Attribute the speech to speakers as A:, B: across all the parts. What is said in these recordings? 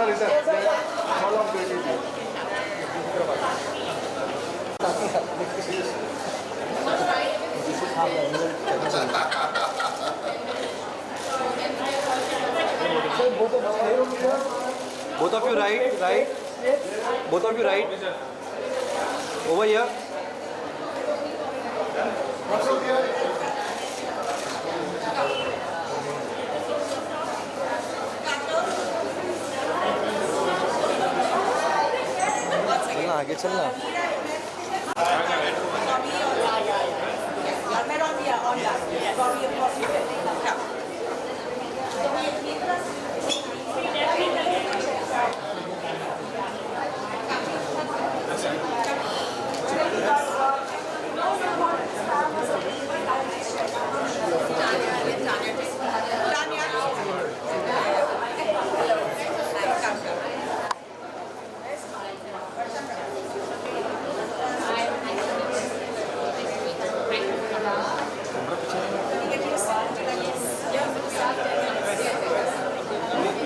A: Both of you right. Both of you right. Over here. चलना आगे चलना.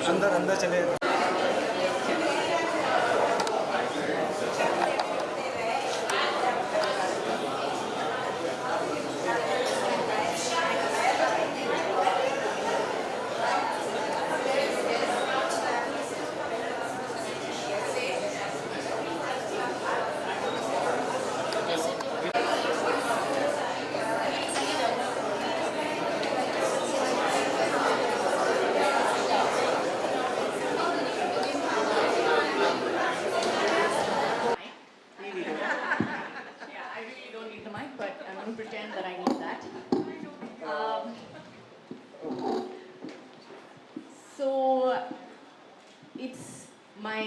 A: अंदर अंदर चले.
B: Pretend that I need that. So it's my,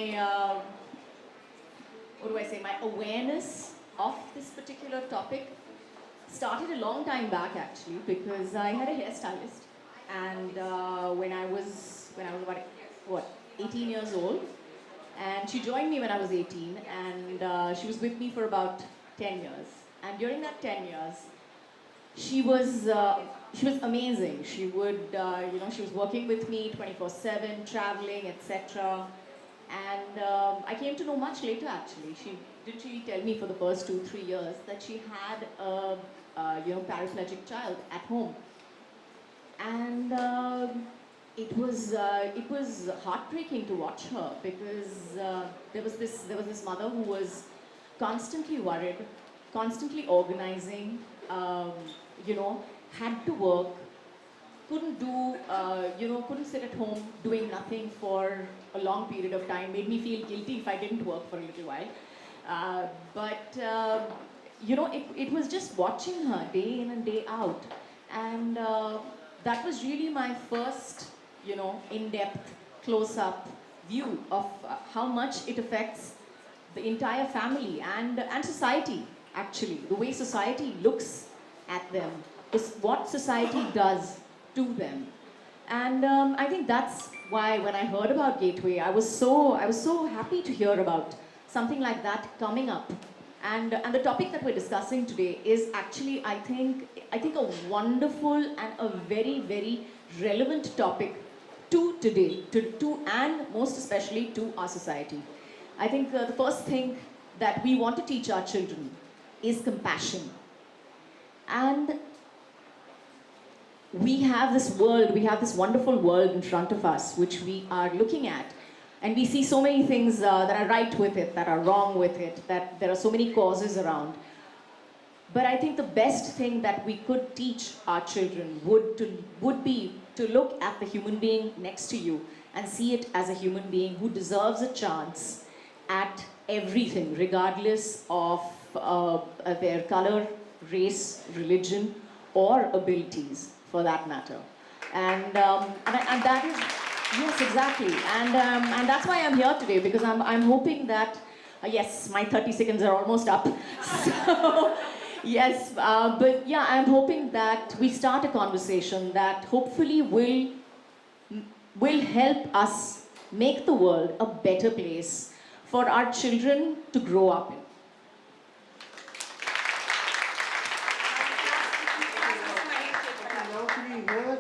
B: what do I say, my awareness of this particular topic started a long time back actually, because I had a hairstylist, and when I was about 18 years old, and she joined me when I was 18, and she was with me for about 10 years. And during that 10 years, she was amazing. She would, she was working with me 24/7, traveling, etc. And I came to know much later, actually. She didn't really tell me for the first 2-3 years that she had a, paraplegic child at home. And it was heartbreaking to watch her, because there was this mother who was constantly worried, constantly organizing, had to work, couldn't do, couldn't sit at home doing nothing for a long period of time, made me feel guilty if I didn't work for a little while. It was just watching her day in and day out. And that was really my first, in-depth, close-up view of how much it affects the entire family and society. Actually, the way society looks at them, is what society does to them. And I think that's why when I heard about Gateway, I was so happy to hear about something like that coming up. And the topic that we're discussing today is actually, I think a wonderful and a very, very relevant topic to today, to and most especially to our society. I think the first thing that we want to teach our children is compassion. And we have this world, we have this wonderful world in front of us, which we are looking at. And we see so many things that are right with it, that are wrong with it, that there are so many causes around. But I think the best thing that we could teach our children would be to look at the human being next to you and see it as a human being who deserves a chance at everything, regardless of their color, race, religion, or abilities, for that matter. And that is, yes, exactly. And that's why I'm here today, because I'm hoping that, yes, my 30 seconds are almost up. So, yes, but yeah, I'm hoping that we start a conversation that hopefully will help us make the world a better place for our children to grow up in.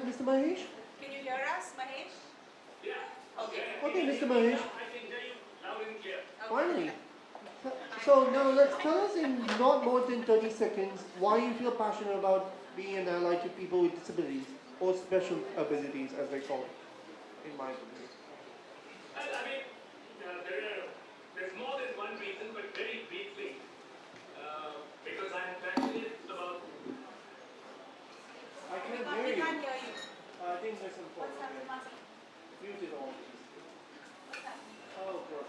C: Mr. Mahesh?
D: Can you hear us, Mahesh?
C: Okay, Mr. Mahesh. Finally. So now let's tell us in not more than 30 seconds why you feel passionate about being an ally to people with disabilities or special abilities as they call it, in my opinion.
D: Well, I mean, there's more than one reason, but very briefly, because I'm passionate about.
C: I can't
E: We
C: hear you.
E: can't hear you.
C: I think there's some
E: What's
C: problem.
E: happening?
C: Mute it all. Oh, gross.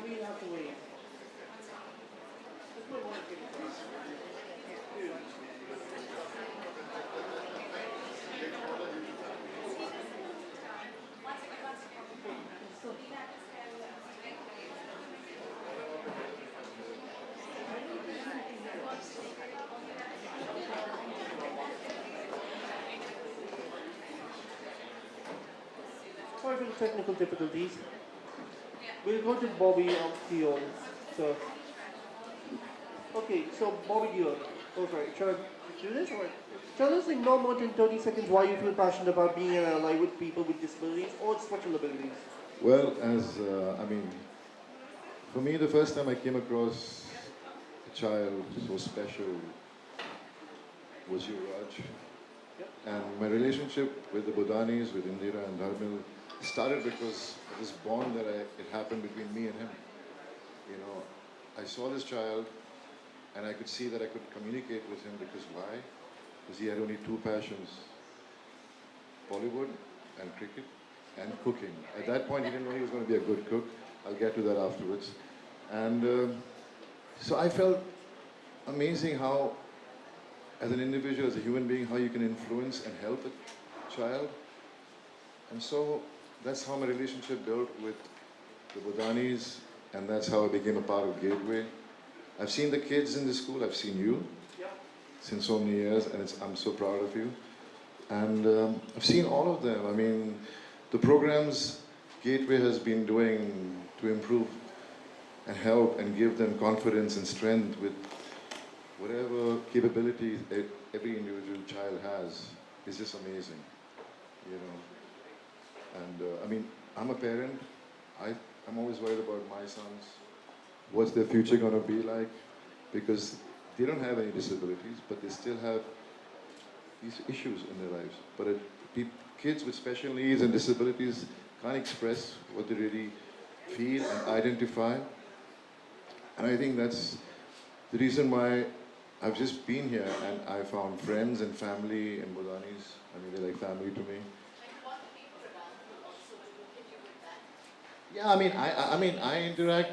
C: We'll have to wait. Let's put one thing first. Dude. Sorry for the technical difficulties. We'll go to Bobby of Kajol. So, okay, so Bobby Dion. Oh, sorry. Should I do this? Or tell us in no more than 30 seconds why you feel passionate about being an ally with people with disabilities or special abilities.
F: Well, for me, the first time I came across a child so special was Yuvraj.
C: Yep.
F: And my relationship with the Bodanis, with Indira and Dharmil, started because of this bond it happened between me and him. You know, I saw this child and I could see that I could communicate with him because why? Because he had only two passions, Bollywood and cricket and cooking. At that point, he didn't know he was going to be a good cook. I'll get to that afterwards. And so I felt amazing how, as an individual, as a human being, how you can influence and help a child. And so that's how my relationship built with the Bodanis, and that's how I became a part of Gateway. I've seen the kids in the school, I've seen you since so many years, and I'm so proud of you. And I've seen all of them. I mean, the programs Gateway has been doing to improve and help and give them confidence and strength with whatever capabilities every individual child has is just amazing, you know. And I mean, I'm a parent. I'm always worried about my sons. What's their future going to be like? Because they don't have any disabilities, but they still have these issues in their lives. But kids with special needs and disabilities can't express what they really feel and identify. And I think that's the reason why I've just been here and I found friends and family in Bodanis. I mean, they're like family to me. Yeah, I mean, I interact.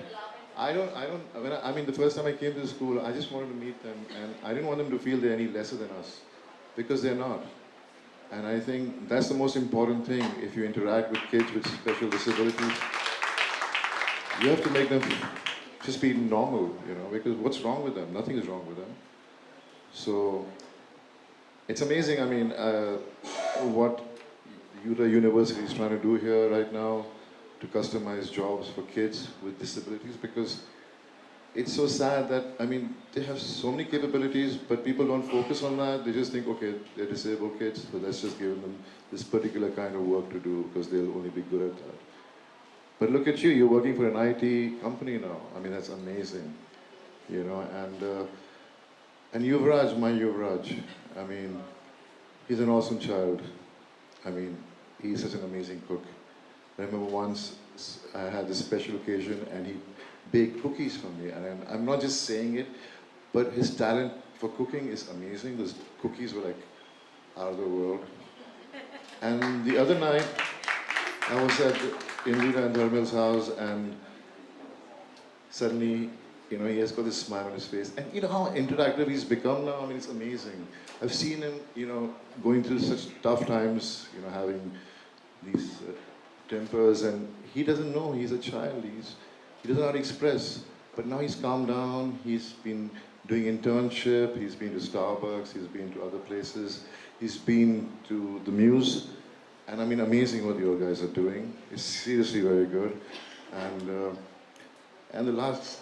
F: I mean, the first time I came to the school, I just wanted to meet them, and I didn't want them to feel they're any lesser than us, because they're not. And I think that's the most important thing. If you interact with kids with special disabilities, you have to make them just be normal, you know, because what's wrong with them? Nothing is wrong with them. So it's amazing. I mean, what Utah University is trying to do here right now to customize jobs for kids with disabilities, because it's so sad that, I mean, they have so many capabilities, but people don't focus on that. They just think, okay, they're disabled kids, so let's just give them this particular kind of work to do because they'll only be good at that. But look at you, you're working for an IT company now. I mean, that's amazing, you know, and Yuvraj, my Yuvraj, I mean, he's an awesome child. I mean, he's such an amazing cook. I remember once I had this special occasion and he baked cookies for me. And I'm not just saying it, but his talent for cooking is amazing. Those cookies were like out of the world. And the other night, I was at Indira and Dharmil's house, and suddenly, you know, he has got this smile on his face. And you know how interactive he's become now? I mean, it's amazing. I've seen him, you know, going through such tough times, you know, having these tempers, and he doesn't know, he's a child, he doesn't know how to express. But now he's calmed down, he's been doing internship, he's been to Starbucks, he's been to other places, he's been to the Muse, and I mean, amazing what you guys are doing. It's seriously very good. And the last,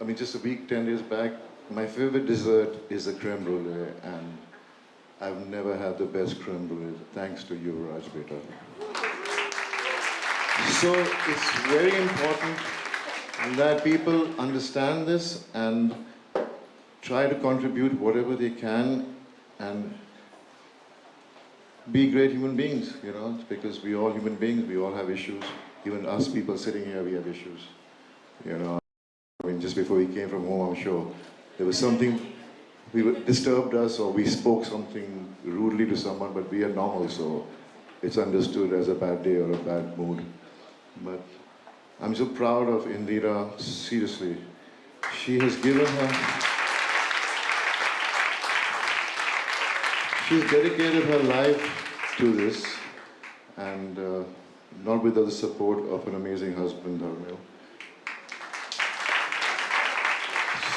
F: I mean, just a week, 10 days back, my favorite dessert is a creme brulee, and I've never had the best creme brulee, thanks to you, Raj Beta. So it's very important that people understand this and try to contribute whatever they can and be great human beings, you know, because we all human beings, we all have issues. Even us people sitting here, we have issues, you know. I mean, just before we came from home, I'm sure there was something disturbed us or we spoke something rudely to someone, but we are normal, so it's understood as a bad day or a bad mood. But I'm so proud of Indira, seriously. She has given her, she's dedicated her life to this and not without the support of an amazing husband, Dharmil.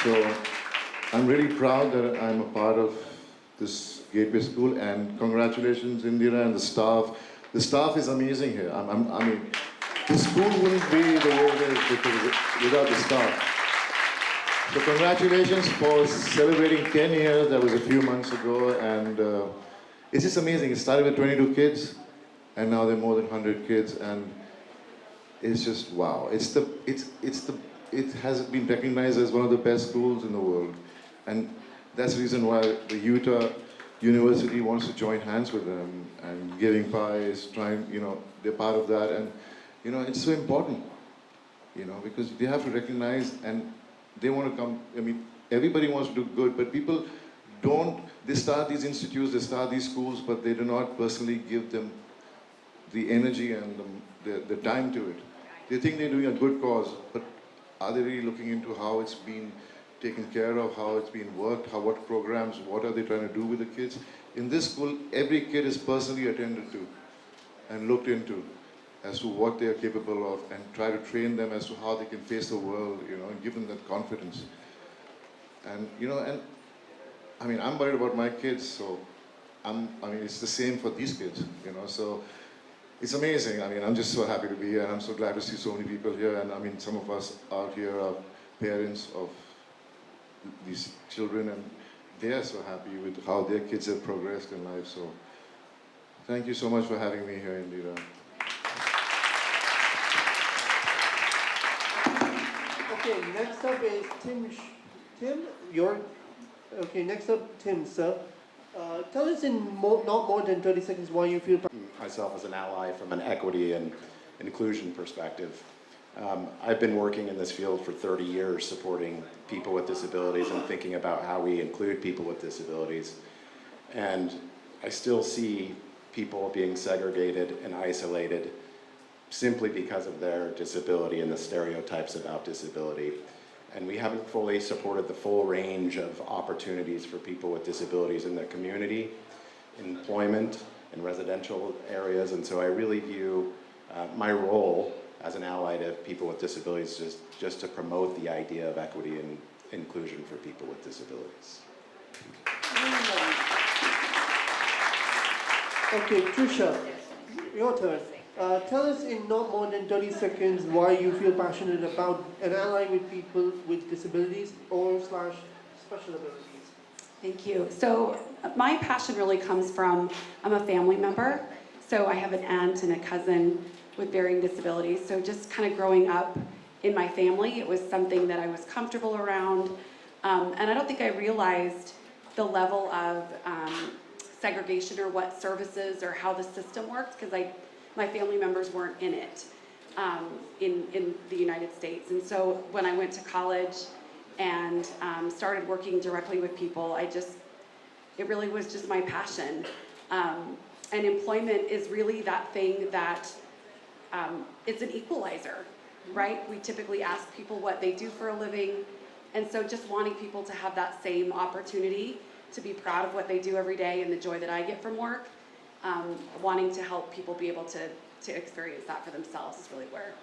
F: So I'm really proud that I'm a part of this Gateway School and congratulations Indira and the staff. The staff is amazing here. I mean, the school wouldn't be the way it is without the staff. So congratulations for celebrating 10 years. That was a few months ago, and it's just amazing. It started with 22 kids, and now there are more than 100 kids, and it's just wow. It has been recognized as one of the best schools in the world, and that's the reason why the Utah University wants to join hands with them and giving pies, trying, you know, they're part of that, and you know, it's so important, you know, because they have to recognize and they want to come. I mean, everybody wants to do good, but people don't. They start these institutes, they start these schools, but they do not personally give them the energy and the time to it. They think they're doing a good cause, but are they really looking into how it's been taken care of, how it's been worked, what programs, what are they trying to do with the kids? In this school, every kid is personally attended to and looked into as to what they are capable of and try to train them as to how they can face the world, you know, and give them that confidence. And, you know, and I mean, I'm worried about my kids, so I mean, it's the same for these kids, you know, so it's amazing. I mean, I'm just so happy to be here, and I'm so glad to see so many people here, and I mean, some of us out here are parents of these children, and they are so happy with how their kids have progressed in life, so thank you so much for having me here, Indira.
C: Okay, next up is Tim. Tim, you're okay. Next up, Tim, sir. Tell us in not more than 30 seconds why you feel.
E: Myself as an ally from an equity and inclusion perspective. I've been working in this field for 30 years supporting people with disabilities and thinking about how we include people with disabilities. And I still see people being segregated and isolated simply because of their disability and the stereotypes about disability. And we haven't fully supported the full range of opportunities for people with disabilities in their community, in employment, in residential areas. And so I really view my role as an ally to people with disabilities just to promote the idea of equity and inclusion for people with disabilities.
C: Okay, Trisha, your turn. Tell us in not more than 30 seconds why you feel passionate about an ally with people with disabilities or slash special abilities.
G: Thank you. So my passion really comes from, I'm a family member. So I have an aunt and a cousin with varying disabilities. So just kind of growing up in my family, it was something that I was comfortable around. And I don't think I realized the level of segregation or what services or how the system works, because my family members weren't in it in the United States. And so when I went to college and started working directly with people, it really was just my passion. And employment is really that thing that it's an equalizer, right? We typically ask people what they do for a living. And so just wanting people to have that same opportunity to be proud of what they do every day and the joy that I get from work, wanting to help people be able to experience that for themselves is really where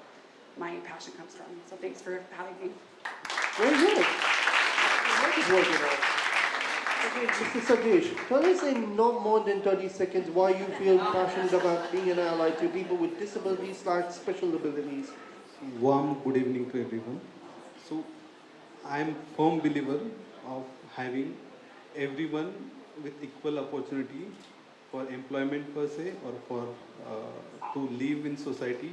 G: my passion comes from. So thanks for having me.
C: Very good. That is working out. Okay, Mr. Sadesh, tell us in not more than 30 seconds why you feel passionate about being an ally to people with disabilities slash special abilities.
H: Warm good evening to everyone. So I am firm believer of having everyone with equal opportunity for employment per se or for to live in society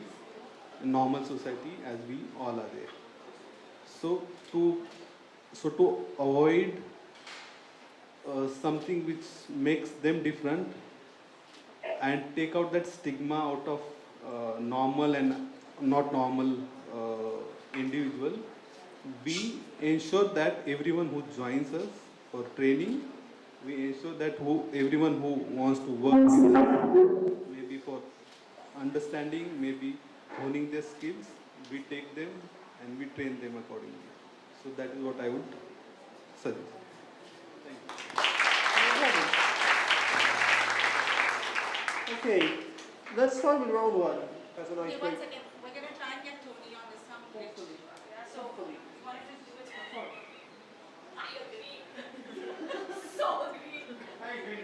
H: normal society as we all are there. So to avoid something which makes them different and take out that stigma out of normal and not normal individual, we ensure that everyone who joins us for training, we ensure that everyone who wants to work with us, maybe for understanding, maybe honing their skills, we take them and we train them accordingly. So that is what I would suggest.
C: Okay, let's start with round one as an
B: Okay, one
C: icebreaker.
B: second. We're going to try and get Tony on this some bridge. So, you want to just do it for I agree. So agree.
C: I agree.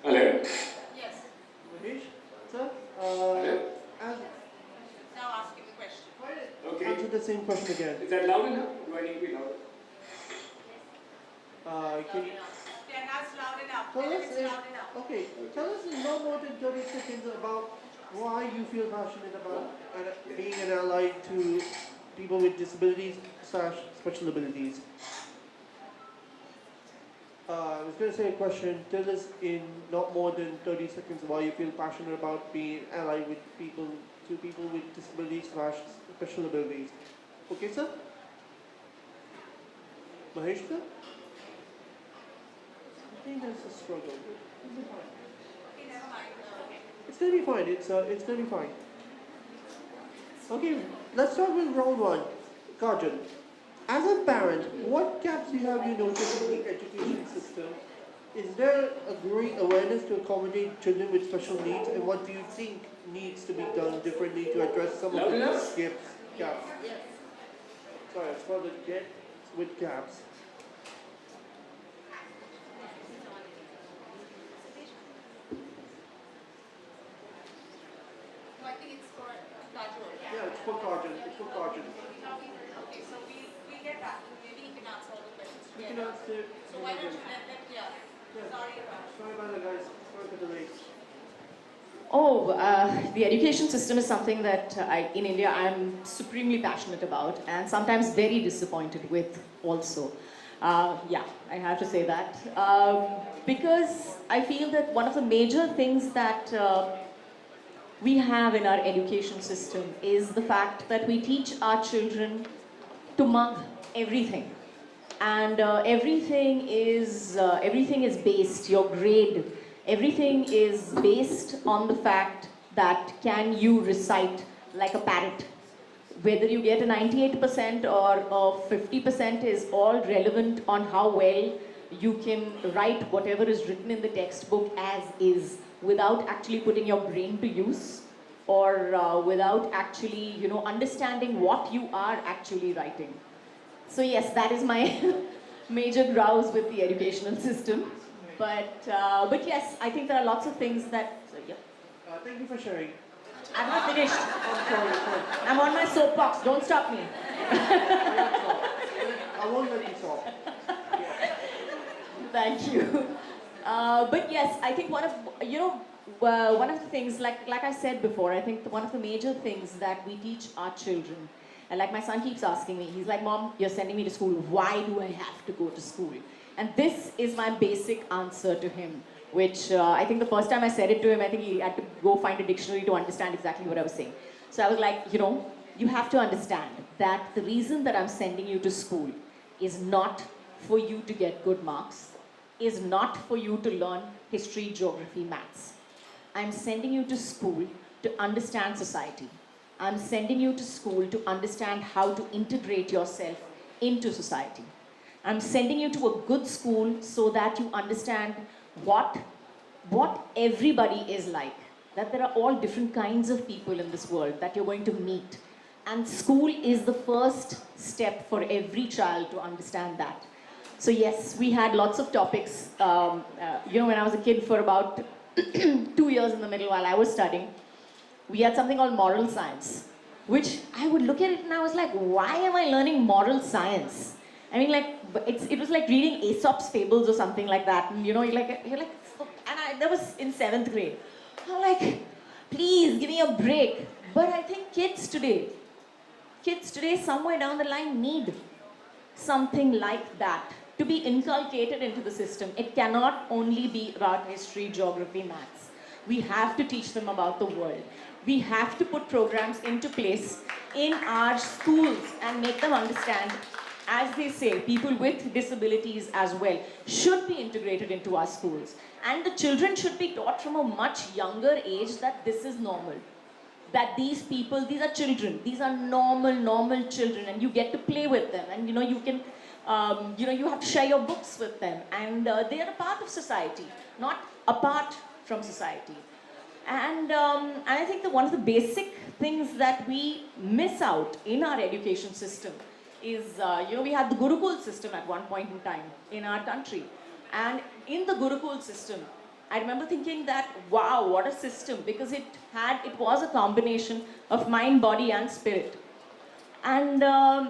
D: Hello.
B: Yes.
C: Mahesh, sir, as
B: Now ask him the question.
D: Okay.
C: answer the same question again.
D: Is that loud enough? Do I need to be loud?
C: Can you
B: Yeah, now it's loud enough.
C: tell us?
B: It's loud enough.
C: Okay, tell us in no more than 30 seconds about why you feel passionate about being an ally to people with disabilities / special abilities. I was going to say a question. Tell us in not more than 30 seconds why you feel passionate about being an ally with people with disabilities / special abilities. Okay, sir? Mahesh, sir? I think there's a struggle.
B: Okay, never mind.
C: It's gonna be fine. It's gonna be fine. Okay, let's start with round one. Kajol, as a parent, what gaps have you noticed in the education system? Is there a growing awareness to accommodate children with special needs, and what do you think needs to be done differently to address some of the gaps? Sorry, it's called the get with gaps.
B: No, I think it's for Kajol.
C: Yeah, it's for Kajol. It's for Kajol.
B: Okay, so we get back. Maybe he can answer all the questions.
C: You can answer.
B: So why don't you let them, yeah. Sorry about it.
C: Sorry about that, guys. Sorry for the delay.
B: Oh, the education system is something that in India I'm supremely passionate about and sometimes very disappointed with also. Yeah, I have to say that. Because I feel that one of the major things that we have in our education system is the fact that we teach our children to mug everything. And everything is based, your grade, everything is based on the fact that can you recite like a parrot. Whether you get a 98% or a 50% is all relevant on how well you can write whatever is written in the textbook as is without actually putting your brain to use or without actually, understanding what you are actually writing. So yes, that is my major grouse with the educational system. But yes, I think there are lots of things that, so yeah.
C: Thank you for sharing.
B: I'm not finished.
C: Sorry.
B: I'm on my soapbox, don't stop me.
C: I won't let you talk.
B: Thank you. But yes, I think one of the things, like I said before, I think one of the major things that we teach our children, and like my son keeps asking me, he's like, Mom, you're sending me to school, why do I have to go to school? And this is my basic answer to him, which I think the first time I said it to him, I think he had to go find a dictionary to understand exactly what I was saying. So I was like, you have to understand that the reason that I'm sending you to school is not for you to get good marks, is not for you to learn history, geography, maths. I'm sending you to school to understand society. I'm sending you to school to understand how to integrate yourself into society. I'm sending you to a good school so that you understand what everybody is like. That there are all different kinds of people in this world that you're going to meet. And school is the first step for every child to understand that. So yes, we had lots of topics. When I was a kid for about 2 years in the middle while I was studying, we had something called moral science, which I would look at it and I was like, why am I learning moral science? I mean, it was like reading Aesop's fables or something like that. And you're like, that was in 7th grade. I'm like, Please give me a break. But I think kids today, somewhere down the line, need something like that to be inculcated into the system. It cannot only be about history, geography, maths. We have to teach them about the world. We have to put programs into place in our schools and make them understand, as they say, people with disabilities as well should be integrated into our schools. And the children should be taught from a much younger age that this is normal, that these people, these are children, these are normal children, and you get to play with them, and you can, you have to share your books with them, and they are a part of society, not apart from society. And I think that one of the basic things that we miss out in our education system is, we had the Gurukul system at one point in time in our country, and in the Gurukul system, I remember thinking that, wow, what a system, because it was a combination of mind, body, and spirit. And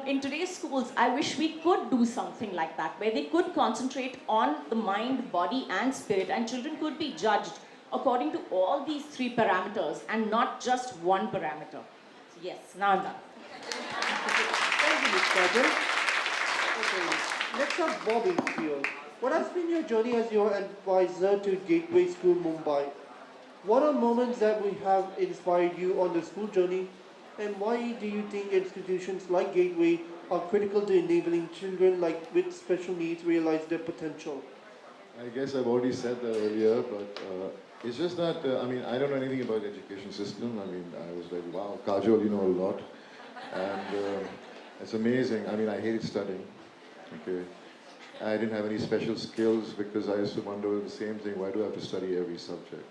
B: in today's schools, I wish we could do something like that, where they could concentrate on the mind, body, and spirit, and children could be judged according to all these three parameters, and not just one parameter. So yes, now I'm done.
C: Thank you, Ms. Kajol. Okay, next up, Bobby here. What has been your journey as your advisor to Gateway School Mumbai? What are moments that we have inspired you on the school journey, and why do you think institutions like Gateway are critical to enabling children with special needs realize their potential?
F: I guess I've already said that earlier, but it's just that, I don't know anything about the education system. I was like, wow, Kajol, you know a lot. And it's amazing. I hated studying, okay? I didn't have any special skills because I used to wonder the same thing, why do I have to study every subject?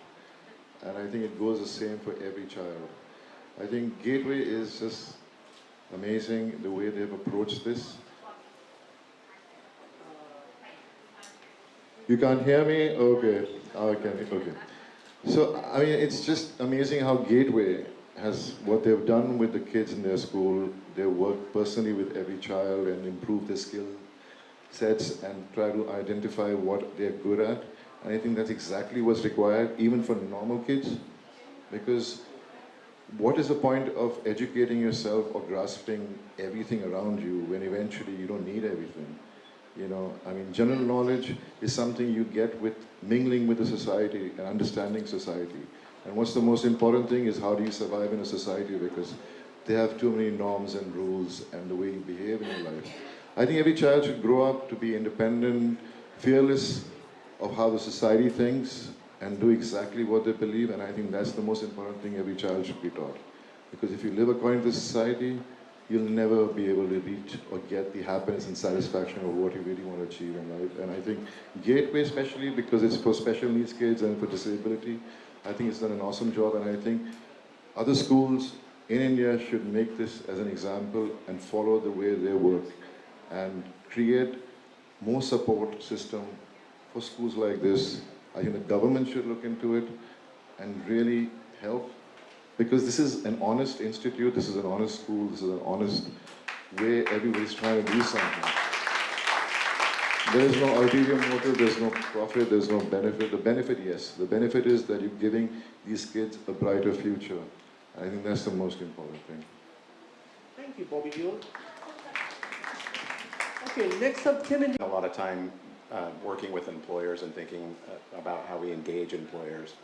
F: And I think it goes the same for every child. I think Gateway is just amazing the way they've approached this. You can't hear me? Okay. Okay. So, it's just amazing how Gateway has, what they've done with the kids in their school. They work personally with every child and improve their skill sets and try to identify what they're good at. And I think that's exactly what's required, even for normal kids. Because what is the point of educating yourself or grasping everything around you when eventually you don't need everything? General knowledge is something you get with mingling with the society and understanding society. And what's the most important thing is how do you survive in a society, because they have too many norms and rules and the way you behave in your life. I think every child should grow up to be independent, fearless of how the society thinks, and do exactly what they believe, and I think that's the most important thing every child should be taught. Because if you live according to society, you'll never be able to reach or get the happiness and satisfaction of what you really want to achieve in life. And I think Gateway, especially because it's for special needs kids and for disability, I think it's done an awesome job, and I think other schools in India should make this as an example and follow the way they work and create more support system for schools like this. I think the government should look into it and really help, because this is an honest institute, this is an honest school, this is an honest way everybody's trying to do something. There is no ulterior motive, there's no profit, there's no benefit. The benefit, yes. The benefit is that you're giving these kids a brighter future. I think that's the most important thing.
C: Thank you, Bobby Deol. Okay, next up, Tim and
E: A lot of time working with employers and thinking about how we engage employers.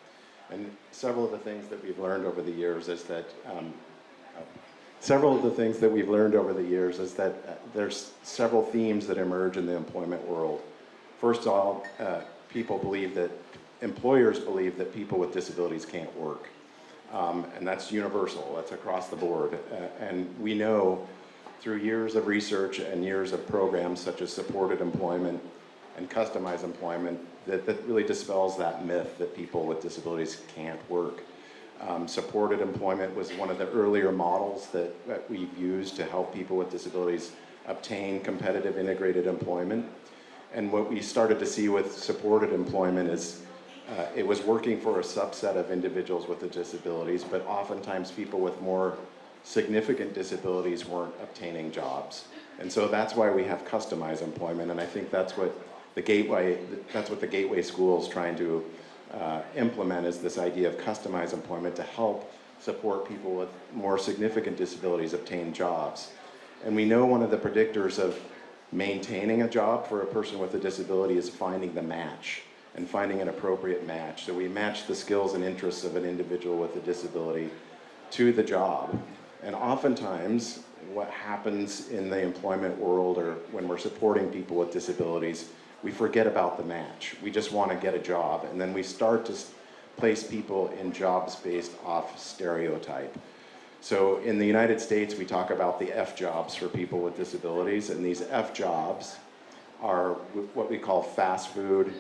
E: And several of the things that we've learned over the years is that there's several themes that emerge in the employment world. First of all, employers believe that people with disabilities can't work. And that's universal, that's across the board. And we know through years of research and years of programs such as supported employment and customized employment that really dispels that myth that people with disabilities can't work. Supported employment was one of the earlier models that we've used to help people with disabilities obtain competitive integrated employment. And what we started to see with supported employment is it was working for a subset of individuals with the disabilities, but oftentimes people with more significant disabilities weren't obtaining jobs. And so that's why we have customized employment, and I think that's what the Gateway School is trying to implement is this idea of customized employment to help support people with more significant disabilities obtain jobs. And we know one of the predictors of maintaining a job for a person with a disability is finding the match and finding an appropriate match. So we match the skills and interests of an individual with a disability to the job. And oftentimes, what happens in the employment world or when we're supporting people with disabilities, we forget about the match. We just want to get a job, and then we start to place people in jobs based off stereotype. So in the United States, we talk about the F jobs for people with disabilities, and these F jobs are what we call fast food,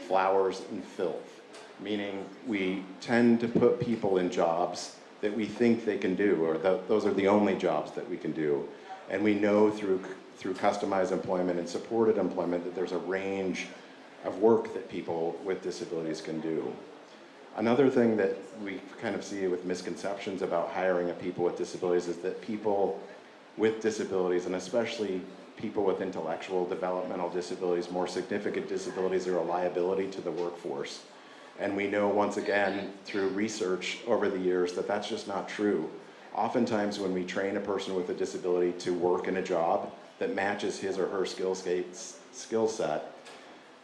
E: flowers, and filth, meaning we tend to put people in jobs that we think they can do, or those are the only jobs that we can do. And we know through customized employment and supported employment that there's a range of work that people with disabilities can do. Another thing that we kind of see with misconceptions about hiring of people with disabilities is that people with disabilities, and especially people with intellectual developmental disabilities, more significant disabilities, are a liability to the workforce. And we know once again through research over the years that that's just not true. Oftentimes when we train a person with a disability to work in a job that matches his or her skill set,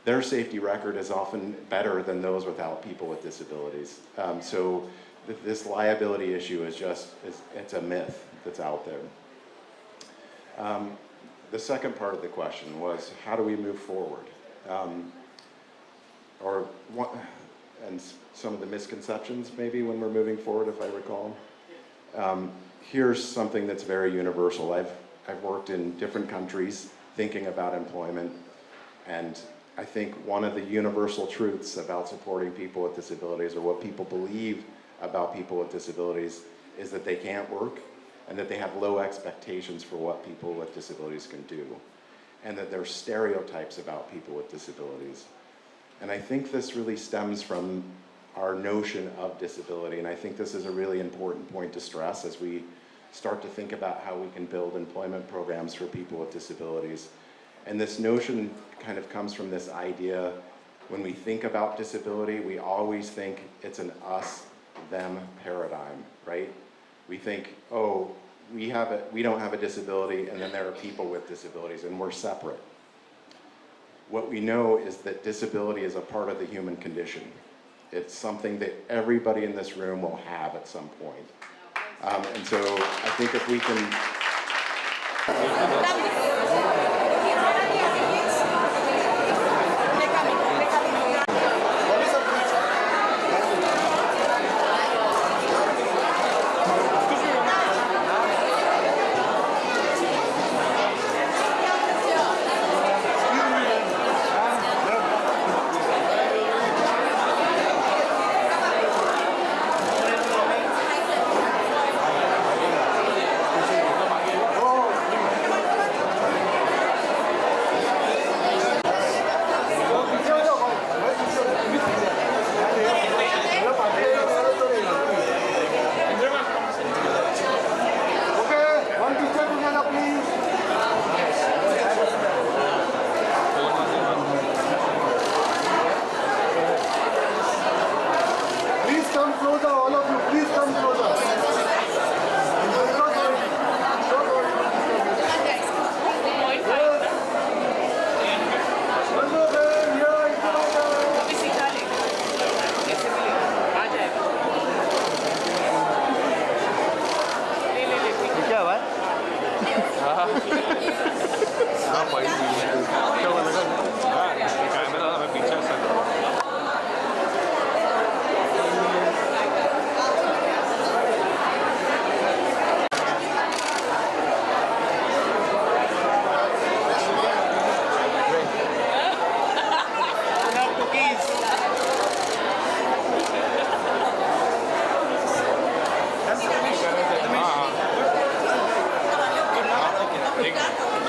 E: their safety record is often better than those without people with disabilities. So this liability issue is it's a myth that's out there. The second part of the question was, how do we move forward? And some of the misconceptions maybe when we're moving forward, if I recall. Here's something that's very universal. I've worked in different countries thinking about employment, and I think one of the universal truths about supporting people with disabilities, or what people believe about people with disabilities, is that they can't work and that they have low expectations for what people with disabilities can do, and that there's stereotypes about people with disabilities. And I think this really stems from our notion of disability, and I think this is a really important point to stress as we start to think about how we can build employment programs for people with disabilities. And this notion kind of comes from this idea, when we think about disability, we always think it's an us-them paradigm, right? We think, oh, we don't have a disability, and then there are people with disabilities, and we're separate. What we know is that disability is a part of the human condition. It's something that everybody in this room will have at some point. And so I think if we can...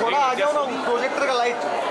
A: थोड़ा आ जाओ ना projector का light